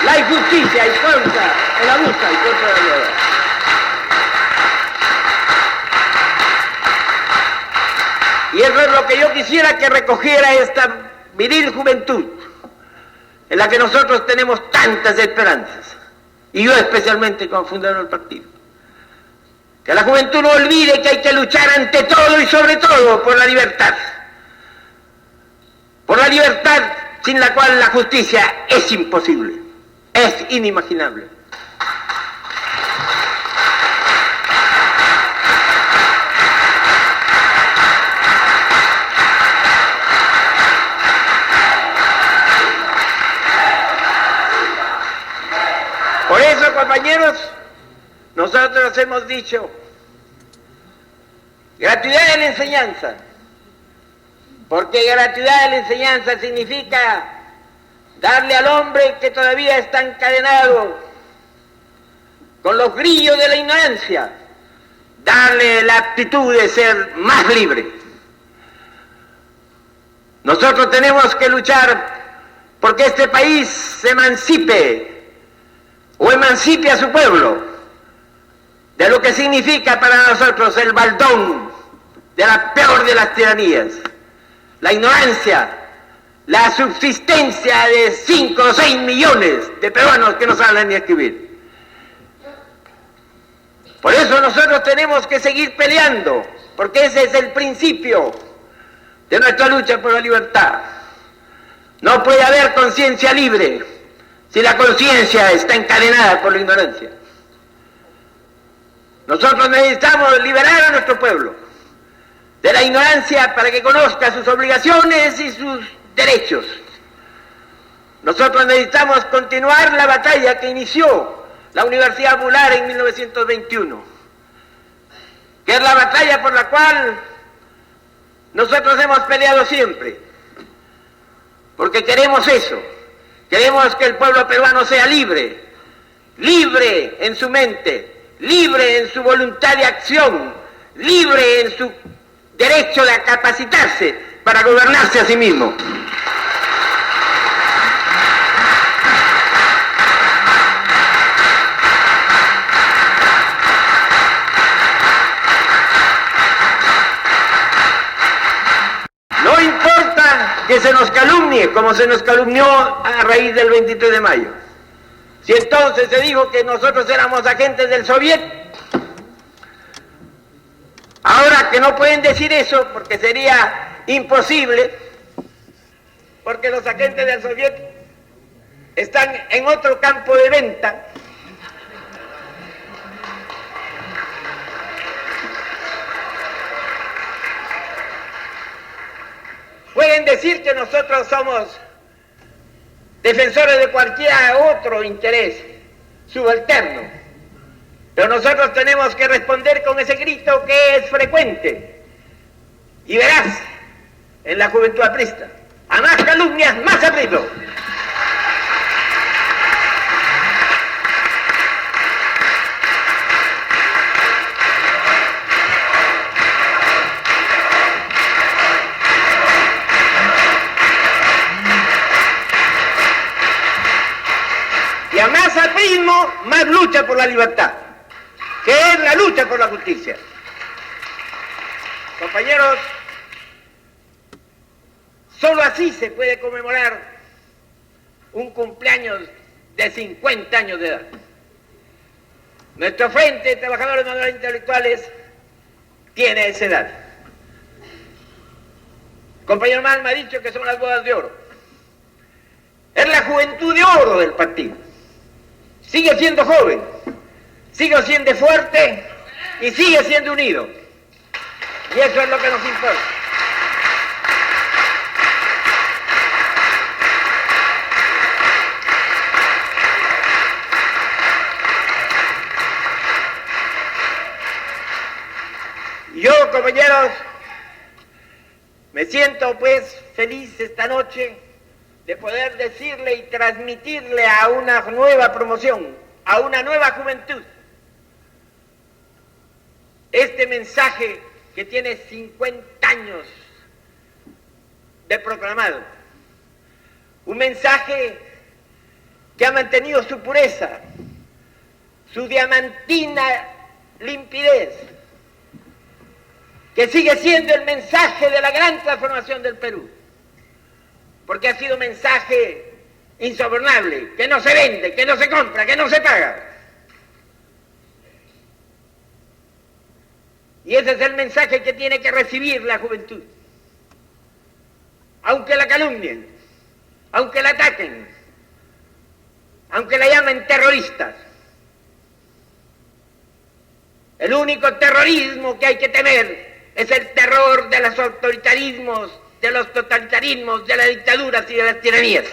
la injusticia y contra el abuso y contra la violencia. Y eso es lo que yo quisiera que recogiera esta viril juventud, en la que nosotros tenemos tantas esperanzas, y yo especialmente como fundador del partido. Que la juventud no olvide que hay que luchar ante todo y sobre todo por la libertad sin la cual la justicia es imposible, es inimaginable. Por eso, compañeros, nosotros hemos dicho gratuidad de la enseñanza, porque gratuidad de la enseñanza significa darle al hombre que todavía está encadenado con los grillos de la ignorancia, darle la aptitud de ser más libre. Nosotros tenemos que luchar porque este país se emancipe o emancipe a su pueblo de lo que significa para nosotros el baldón de la peor de las tiranías, la ignorancia, la subsistencia de 5 o 6 millones de peruanos que no saben ni escribir. Por eso nosotros tenemos que seguir peleando, porque ese es el principio de nuestra lucha por la libertad. No puede haber conciencia libre si la conciencia está encadenada por la ignorancia. Nosotros necesitamos liberar a nuestro pueblo de la ignorancia para que conozca sus obligaciones y sus derechos. Nosotros necesitamos continuar la batalla que inició la Universidad Popular en 1921, que es la batalla por la cual nosotros hemos peleado siempre, porque queremos eso, queremos que el pueblo peruano sea libre, libre en su mente, libre en su voluntad de acción, libre en su derecho de capacitarse para gobernarse a sí mismo. No importa que se nos calumnie, como se nos calumnió a raíz del 23 de mayo. Si entonces se dijo que nosotros éramos agentes del Soviet, ahora que no pueden decir eso porque sería imposible, porque los agentes del Soviet están en otro campo de venta. Pueden decir que nosotros somos defensores de cualquier otro interés subalterno, pero nosotros tenemos que responder con ese grito que es frecuente y veraz en la juventud aprista: a más calumnias, más aprieto. A más aprismo, más lucha por la libertad, que es la lucha por la justicia. Compañeros, solo así se puede conmemorar un cumpleaños de 50 años de edad. Nuestro Frente de Trabajadores Manuales Intelectuales tiene esa edad. El compañero Mal me ha dicho que son las bodas de oro. Es la juventud de oro del partido. Sigue siendo joven, sigue siendo fuerte y sigue siendo unido. Y eso es lo que nos importa. Yo, compañeros, me siento pues feliz esta noche de poder decirle y transmitirle a una nueva promoción, a una nueva juventud, este mensaje que tiene 50 años de proclamado. Un mensaje que ha mantenido su pureza, su diamantina limpidez, que sigue siendo el mensaje de la gran transformación del Perú, porque ha sido un mensaje insobornable, que no se vende, que no se compra, que no se paga. Y ese es el mensaje que tiene que recibir la juventud. Aunque la calumnien, aunque la ataquen, aunque la llamen terroristas. El único terrorismo que hay que temer es el terror de los autoritarismos, de los totalitarismos, de las dictaduras y de las tiranías.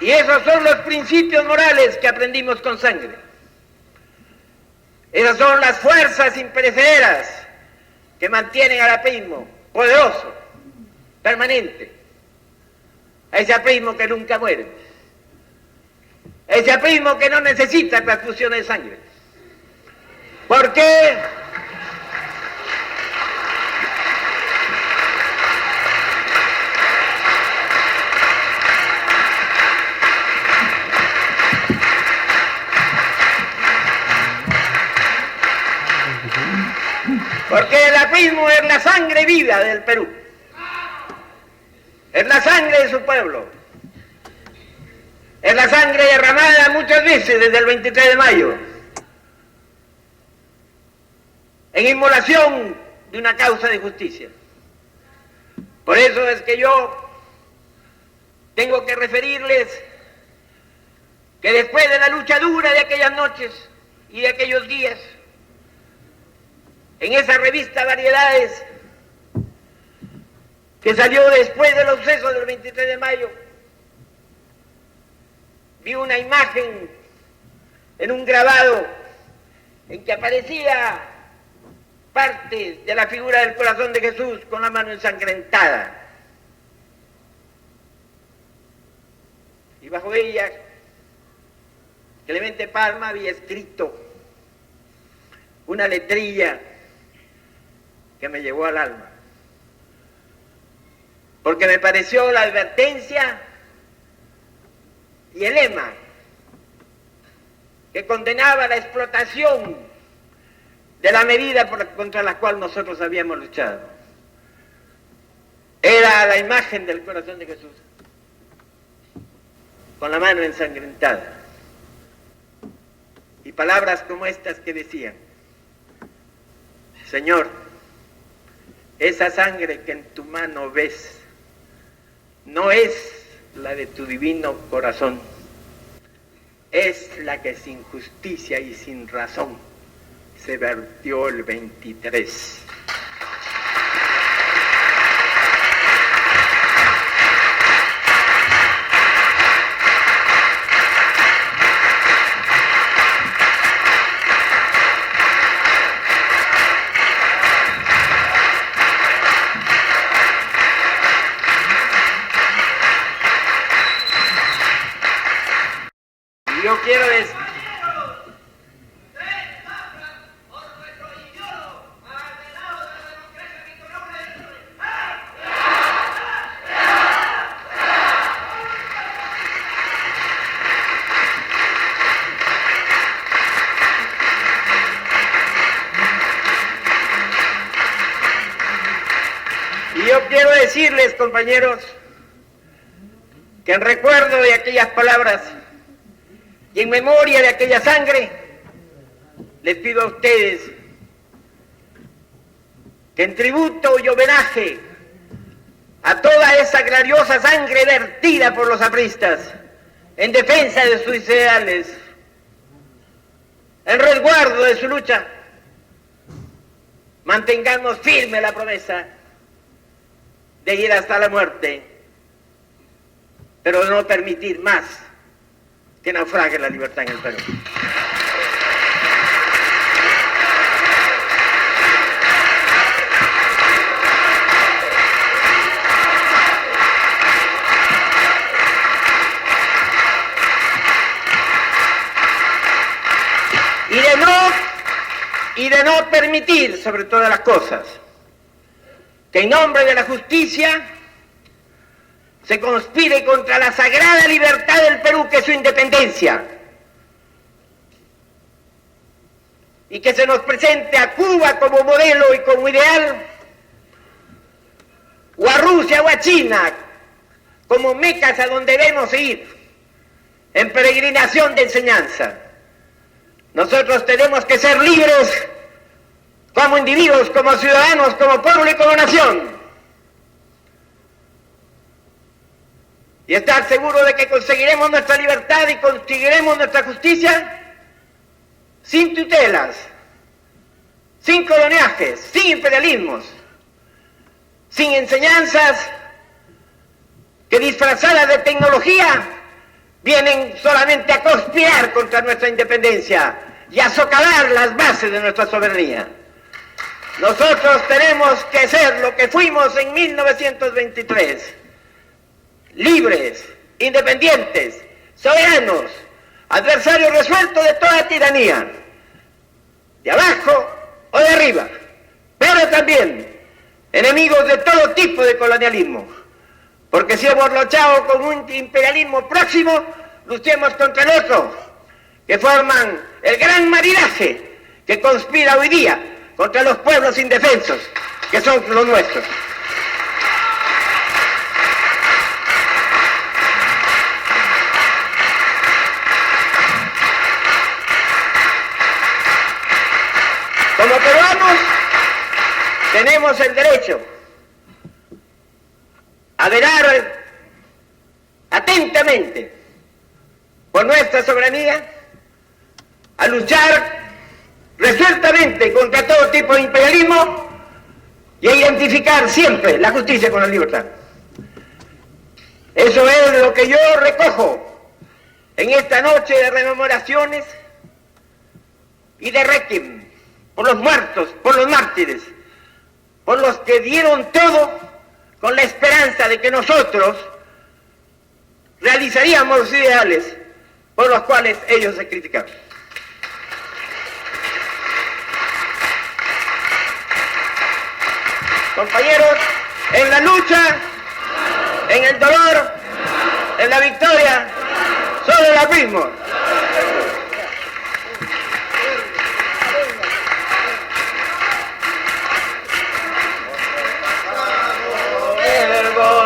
Y esos son los principios morales que aprendimos con sangre. Esas son las fuerzas imperecederas que mantienen al aprismo poderoso, permanente. Ese aprismo que nunca muere. Ese aprismo que no necesita transfusión de sangre. ¿Por qué? Porque el aprismo es la sangre viva del Perú. Es la sangre de su pueblo. Es la sangre derramada muchas veces desde el 23 de mayo. En inmolación de una causa de justicia. Por eso es que yo tengo que referirles que después de la lucha dura de aquellas noches y de aquellos días, en esa revista Variedades, que salió después de los sucesos del 23 de mayo, vi una imagen en un grabado en que aparecía parte de la figura del corazón de Jesús con la mano ensangrentada. Y bajo ella, Clemente Palma había escrito una letrilla que me llegó al alma, porque me pareció la advertencia y el lema que condenaba la explotación de la medida contra la cual nosotros habíamos luchado. Era la imagen del corazón de Jesús, con la mano ensangrentada, y palabras como estas que decían: Señor, esa sangre que en tu mano ves no es la de tu divino corazón, es la que sin justicia y sin razón se vertió el 23. Yo quiero decir, decirles, compañeros, que en recuerdo de aquellas palabras y en memoria de aquella sangre, les pido a ustedes que en tributo y homenaje a toda esa gloriosa sangre vertida por los apristas en defensa de sus ideales, en resguardo de su lucha, mantengamos firme la promesa de ir hasta la muerte, pero de no permitir más que naufrague la libertad en el Perú. Y de no permitir, sobre todas las cosas, que en nombre de la justicia se conspire contra la sagrada libertad del Perú, que es su independencia, y que se nos presente a Cuba como modelo y como ideal, o a Rusia o a China como mecas a donde debemos ir en peregrinación de enseñanza. Nosotros tenemos que ser libres como individuos, como ciudadanos, como pueblo y como nación, y estar seguros de que conseguiremos nuestra libertad y conseguiremos nuestra justicia sin tutelas, sin coloniajes, sin imperialismos, sin enseñanzas que disfrazadas de tecnología vienen solamente a conspirar contra nuestra independencia y a socavar las bases de nuestra soberanía. Nosotros tenemos que ser lo que fuimos en 1923, libres, independientes, soberanos, adversarios resueltos de toda tiranía, de abajo o de arriba, pero también enemigos de todo tipo de colonialismo, porque si hemos luchado con un imperialismo próximo, luchemos contra el otro, que forman el gran maridaje que conspira hoy día contra los pueblos indefensos, que son los nuestros. Como peruanos tenemos el derecho a velar atentamente por nuestra soberanía, a luchar resueltamente contra todo tipo de imperialismo y a identificar siempre la justicia con la libertad. Eso es lo que yo recojo en esta noche de rememoraciones y de requiem por los muertos, por los mártires, por los que dieron todo con la esperanza de que nosotros realizaríamos los ideales por los cuales ellos se criticaron. Compañeros, en la lucha, en el dolor, en la victoria, solo el abismo.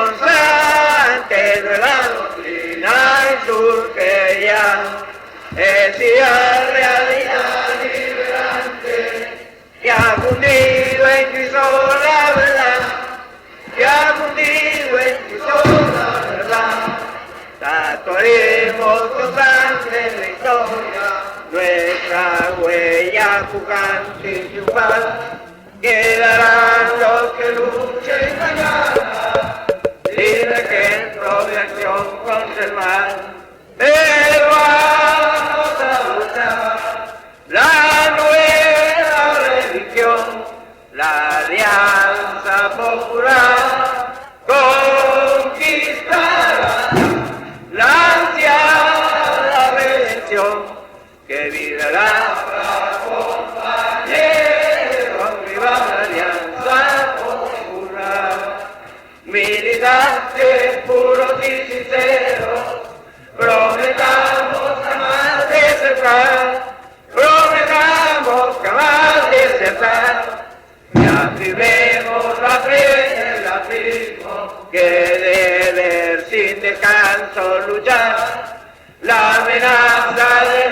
Vergonzante de la doctrina surge ya, es ya realidad liberante, que ha fundido en Cristo la verdad, que ha fundido en Cristo la verdad. Tatuaremos con sangre en la historia nuestra huella pujante y triunfal. Quedarán los que luchen mañana, libre ejemplo de acción contra el mal. Pero vamos a buscar la nueva religión, la alianza popular conquistará la ansiada redención que vivirá para compañeros. La alianza popular, militantes puros y sinceros, prometamos jamás desertar, prometamos jamás desertar, y afirmemos la fe en el afirmo que debe sin descanso luchar la amenaza de